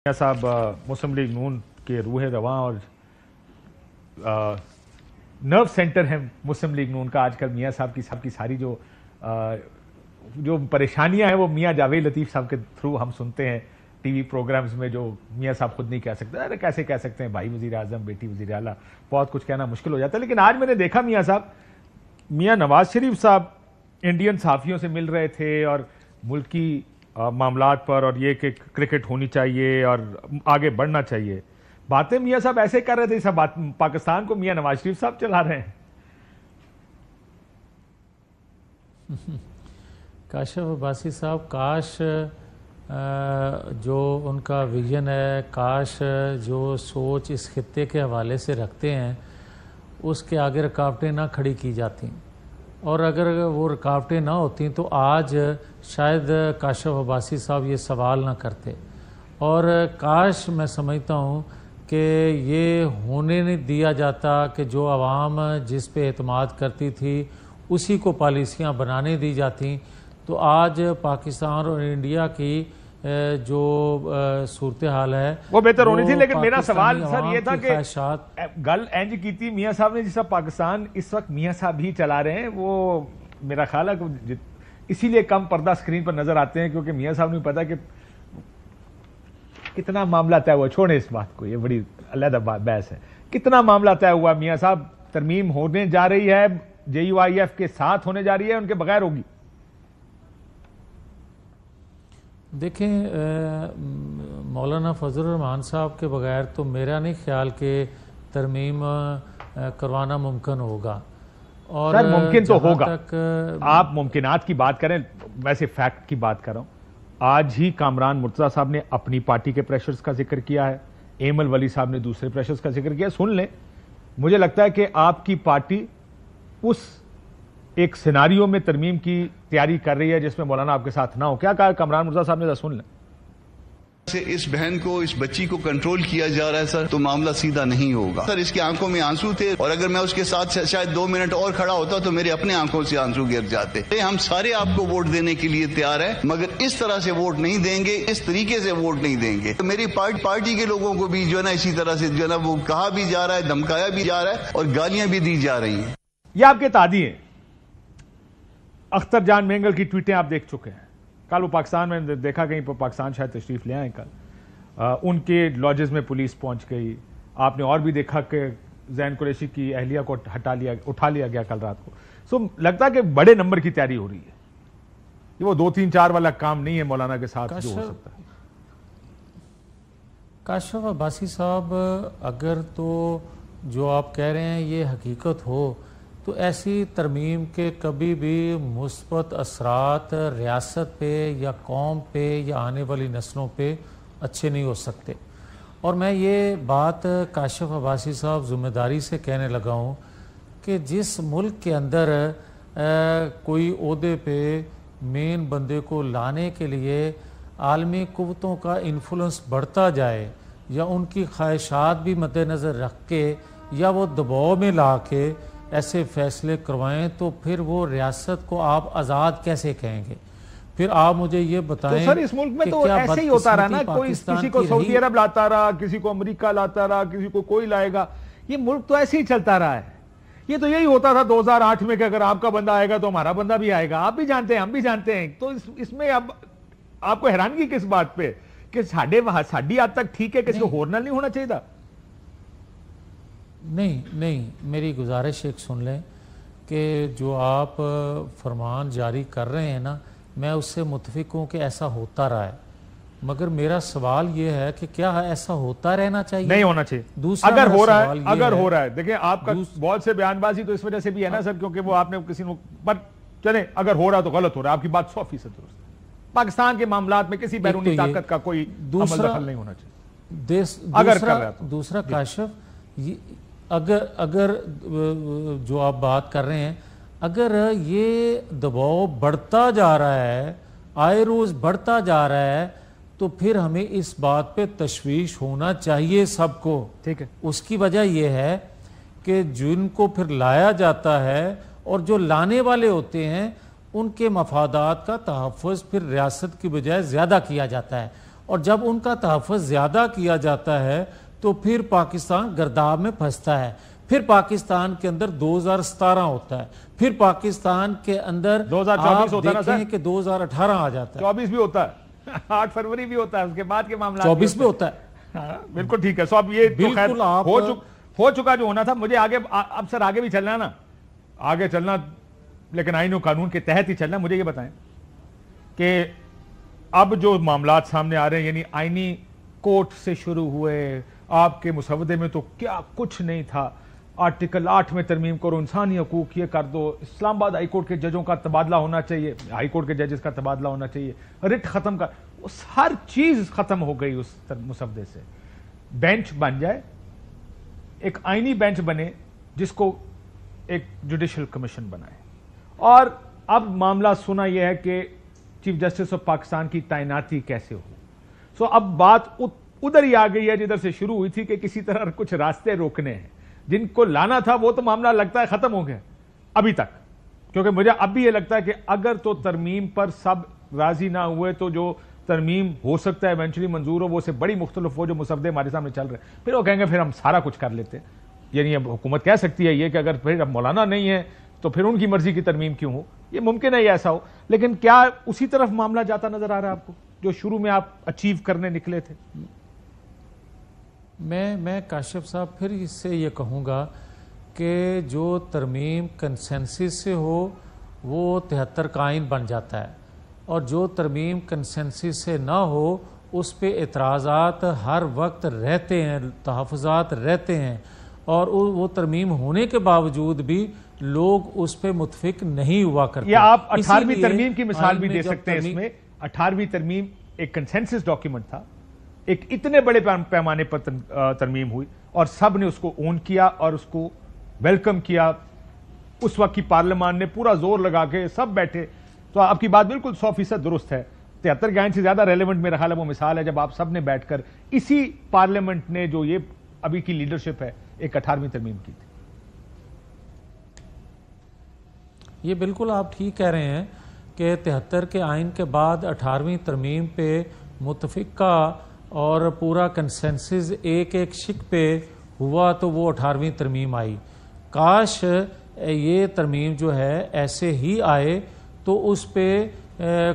मियां साहब मुस्लिम लीग नून के रूह रवां और नर्व सेंटर है मुस्लिम लीग नून का। आजकल मियां साहब की सारी जो परेशानियां हैं वो मियां जावेद लतीफ़ साहब के थ्रू हम सुनते हैं टीवी प्रोग्राम्स में, जो मियां साहब खुद नहीं कह सकते। अरे कैसे कह सकते हैं, भाई वजीर आजम, बेटी वजीर आला, बहुत कुछ कहना मुश्किल हो जाता है। लेकिन आज मैंने देखा मियां साहब, मियां नवाज शरीफ साहब इंडियन सहाफ़ियों से मिल रहे थे और मुल्की मामलात पर, और ये कि क्रिकेट होनी चाहिए और आगे बढ़ना चाहिए, बातें मियां साहब ऐसे कर रहे थे। सब बात पाकिस्तान को मियां नवाज शरीफ साहब चला रहे हैं। काशिफ अब्बासी साहब, काश जो उनका विजन है, काश जो सोच इस खित्ते के हवाले से रखते हैं, उसके आगे रुकावटें ना खड़ी की जाती, और अगर वो रुकावटें ना होती तो आज शायद काशिफ अब्बासी साहब ये सवाल ना करते। और काश, मैं समझता हूँ कि ये होने नहीं दिया जाता कि जो आवाम जिस पे एतमाद करती थी उसी को पॉलिसियाँ बनाने दी जाती, तो आज पाकिस्तान और इंडिया की जो सूरत हाल है वो बेहतर होनी थी। लेकिन मेरा सवाल सर ये था कि गल एंज की थी मियां साहब ने, जिसका पाकिस्तान इस वक्त मियां साहब ही चला रहे हैं, वो मेरा ख्याल है कि इसीलिए कम पर्दा स्क्रीन पर नजर आते हैं, क्योंकि मियां साहब ने पता कि कितना मामला तय हुआ। छोड़े इस बात को, ये बड़ी अलग बहस है। कितना मामला तय हुआ मियां साहब? तरमीम होने जा रही है, JUIF के साथ होने जा रही है, उनके बगैर होगी? देखें, मौलाना फजल रहमान साहब के बगैर तो मेरा नहीं ख्याल कि तरमीम करवाना मुमकिन होगा। और सर मुमकिन तो होगा, आप मुमकिनात की बात करें, वैसे फैक्ट की बात कर रहा हूं। आज ही कामरान मुर्तज़ा साहब ने अपनी पार्टी के प्रेशर्स का जिक्र किया है, एमल वली साहब ने दूसरे प्रेशर्स का जिक्र किया। सुन लें, मुझे लगता है कि आपकी पार्टी उस एक सिनारियो में तरमीम की तैयारी कर रही है जिसमें मौलाना आपके साथ ना हो। क्या कहा कामरान मुर्तज़ा साहब ने, सुन लें। इस बहन को, इस बच्ची को कंट्रोल किया जा रहा है सर, तो मामला सीधा नहीं होगा सर। इसकी आंखों में आंसू थे, और अगर मैं उसके साथ शायद 2 मिनट और खड़ा होता तो मेरे अपने आंखों से आंसू गिर जाते। हम सारे आपको वोट देने के लिए तैयार हैं, मगर इस तरह से वोट नहीं देंगे, इस तरीके से वोट नहीं देंगे। तो मेरी पार्टी के लोगों को भी जो है ना इसी तरह से जो है ना वो कहा भी जा रहा है, धमकाया भी जा रहा है, और गालियां भी दी जा रही हैं। ये आपके तादी हैं। अख्तर जान मेंगल की ट्वीटें आप देख चुके हैं। कल वो पाकिस्तान में देखा, कहीं पर पाकिस्तान शायद तशरीफ ले आए कल, उनके लॉजेस में पुलिस पहुंच गई। आपने और भी देखा कि जैन कुरैशी की अहलिया को उठा लिया गया कल रात को। सो लगता है कि बड़े नंबर की तैयारी हो रही है। ये वो 2-3-4 वाला काम नहीं है मौलाना के साथ जो हो सकता है। काशिफ अब्बासी साहब, अगर तो जो आप कह रहे हैं ये हकीकत हो, तो ऐसी तरमीम के कभी भी मुस्बत असरात रियासत पे या कौम पे या आने वाली नस्लों पे अच्छे नहीं हो सकते। और मैं ये बात काशिफ अब्बासी साहब ज़िम्मेदारी से कहने लगा हूँ कि जिस मुल्क के अंदर कोई ओहदे पे मेन बंदे को लाने के लिए आलमी कुव्वतों का इन्फ्लुएंस बढ़ता जाए, या उनकी ख्वाहिशात भी मद्देनज़र रख के, या वो दबाव में ला के ऐसे फैसले करवाएं, तो फिर वो रियासत को आप आज़ाद कैसे कहेंगे? फिर आप मुझे ये बताएं। तो सर इस मुल्क में तो ऐसे ही होता रहा ना, कोई किसी को सऊदी अरब लाता रहा, किसी को अमेरिका लाता रहा, किसी को कोई लाएगा। ये मुल्क तो ऐसे ही चलता रहा है। ये तो यही होता था 2008 में कि अगर आपका बंदा आएगा तो हमारा बंदा भी आएगा। आप भी जानते हैं, हम भी जानते हैं। तो इसमें अब आपको हैरानगी किस बात पे कि साड़ी आज तक ठीक है, किसी को होरना नहीं होना चाहिए था? नहीं, मेरी गुजारिश एक सुन लें कि जो आप फरमान जारी कर रहे हैं ना, मैं उससे मुतफिक हूँ कि ऐसा होता रहा है, मगर मेरा सवाल ये है कि क्या ऐसा होता रहना चाहिए? नहीं होना चाहिए। दूसरा अगर हो रहा है, देखिए आपका बहुत से बयानबाजी तो इस वजह से भी है ना सर, क्योंकि वो आपने किसी ने, पर चले अगर हो रहा तो गलत हो रहा है, आपकी बात 100% दुरुस्त है। पाकिस्तान के मामलात में किसी बैरूनी ताकत का कोई दखल नहीं होना चाहिए। दूसरा काशिफ, अगर जो आप बात कर रहे हैं, अगर ये दबाव बढ़ता जा रहा है, आए रोज बढ़ता जा रहा है, तो फिर हमें इस बात पे तशवीश होना चाहिए सबको। ठीक है। उसकी वजह यह है कि जिनको फिर लाया जाता है और जो लाने वाले होते हैं, उनके मफादात का तहफ़्फ़ुज़ फिर रियासत की बजाय ज़्यादा किया जाता है। اور جب ان کا تحفظ زیادہ کیا جاتا ہے تو پھر پاکستان گرداب میں پھنستا ہے. پھر پاکستان کے اندر 2017 ہوتا ہے, پھر پاکستان کے اندر 2024 ہوتا ہے نا دیکھیں کہ 2018 آ جاتا ہے, 24 بھی ہوتا ہے, 8 فروری بھی ہوتا ہے, اس کے بعد کے معاملات 24 بھی ہوتا ہے. بالکل ٹھیک ہے. سو اب یہ تو خیر ہو چکا جو ہونا تھا. مجھے آگے اب سر آگے بھی چلنا نا, آگے چلنا لیکن آئین و قانون کے تحت ہی چلنا. مجھے یہ بتائیں کہ اب جو معاملات سامنے آ رہے ہیں, یعنی آئینی کورٹ سے شروع ہوئے, آپ کے مسودے میں تو کیا کچھ نہیں تھا, آرٹیکل 8 میں ترمیم کرو, انسانی حقوق یہ کر دو, اسلام آباد ہائی کورٹ کے ججوں کا تبادلہ ہونا چاہیے, ہائی کورٹ کے ججز کا تبادلہ ہونا چاہیے, رٹ ختم کر, ہر چیز ختم ہو گئی اس مسودے سے. بینچ بن جائے, ایک آئینی بینچ بنے جس کو ایک جوڈیشل کمیشن بنائے, اور اب معاملہ سنا یہ ہے کہ چیف جسٹس آف پاکستان کی تعیناتی کیسے ہو. سو اب بات ادھر ہی آ گئی ہے جدھر سے شروع ہوئی تھی کہ کسی طرح کچھ راستے روکنے ہیں. جن کو لانا تھا وہ تو معاملہ لگتا ہے ختم ہو گیا ابھی تک, کیونکہ مجھے اب بھی یہ لگتا ہے کہ اگر تو ترمیم پر سب راضی نہ ہوئے تو جو ترمیم ہو سکتا ہے ایونچولی منظور ہو وہ سے بڑی مختلف ہو جو مسودے ہمارے سامنے چل رہے ہیں, پھر وہ کہیں گے پھر ہم سارا کچھ کر لیتے ہیں. یعنی اب حکومت کہہ سکتی ہے یہ کہ اگر پھر اب مولانا نہیں ہے تو پھر ان کی مرضی کی ترمیم کیوں ہو, یہ ممکن ہے یہ ایسا ہو. لیکن کیا اسی طرف معاملہ جاتا نظر آ رہا ہے آپ کو جو شروع میں آپ اچیو کرنے نکلے تھے؟ میں کاشف صاحب پھر اس سے یہ کہوں گا کہ جو ترمیم کنسنسس سے ہو وہ 73 کا آئین بن جاتا ہے, اور جو ترمیم کنسنسس سے نہ ہو اس پہ اعتراضات ہر وقت رہتے ہیں, تحفظات رہتے ہیں, اور وہ ترمیم ہونے کے باوجود بھی لوگ اس پہ متفق نہیں ہوا کرتے. یہ آپ 18ویں ترمیم کی مثال بھی دے سکتے ہیں. اس میں 18ویں ترمیم ایک کنسنسس ڈاکیومنٹ تھا, ایک اتنے بڑے پیمانے پر ترمیم ہوئی اور سب نے اس کو اون کیا اور اس کو ویلکم کیا. اس وقت کی پارلیمان نے پورا زور لگا کے سب بیٹھے. تو آپ کی بات بالکل 100% درست ہے. 73 کے آئین سے زیادہ ریلیونٹ میرا خیال ہے وہ مثال ہے جب آپ سب نے بیٹھ کر اسی پارلیمنٹ نے جو یہ ابھی کی لیڈرشپ ہے ایک 18ویں ترمیم کی تھی. یہ بالکل آپ ٹھیک کہہ رہے ہیں کہ 73 کے آئین کے بعد 18ویں ترمیم پہ متفقہ اور پورا کنسنسس ایک شک پہ ہوا تو وہ 18ویں ترمیم آئی. کاش یہ ترمیم جو ہے ایسے ہی آئے تو اس پہ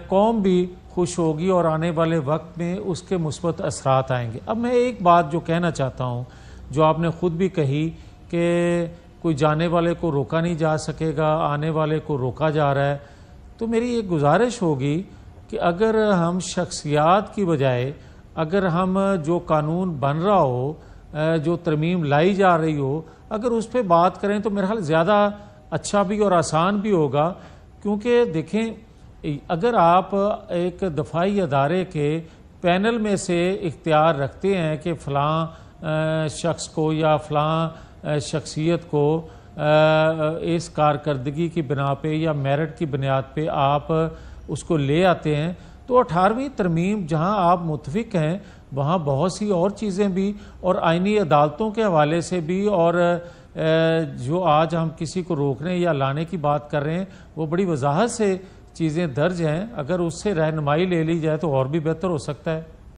قوم بھی خوش ہوگی اور آنے والے وقت میں اس کے مثبت اثرات آئیں گے. اب میں ایک بات جو کہنا چاہتا ہوں, جو آپ نے خود بھی کہی کہ کوئی جانے والے کو روکا نہیں جا سکے گا, آنے والے کو روکا جا رہا ہے, تو میری ایک گزارش ہوگی کہ اگر ہم شخصیات کی بجائے اگر ہم جو قانون بن رہا ہو, جو ترمیم لائی جا رہی ہو, اگر اس پہ بات کریں تو میرے خیال زیادہ اچھا بھی اور آسان بھی ہوگا. کیونکہ دیکھیں اگر آپ ایک دفاعی ادارے کے پینل میں سے اختیار رکھتے ہیں کہ فلاں شخص کو یا فلاں شخصیت کو اس کارکردگی کی بنا پہ یا میرٹ کی بنیاد پہ آپ اس کو لے آتے ہیں, تو 18ویں ترمیم جہاں آپ متفق ہیں وہاں بہت سی اور چیزیں بھی اور آئینی عدالتوں کے حوالے سے بھی, اور جو آج ہم کسی کو روکنے یا لانے کی بات کر رہے ہیں وہ بڑی وضاحت سے چیزیں درج ہیں. اگر اس سے رہنمائی لے لی جائے تو اور بھی بہتر ہو سکتا ہے.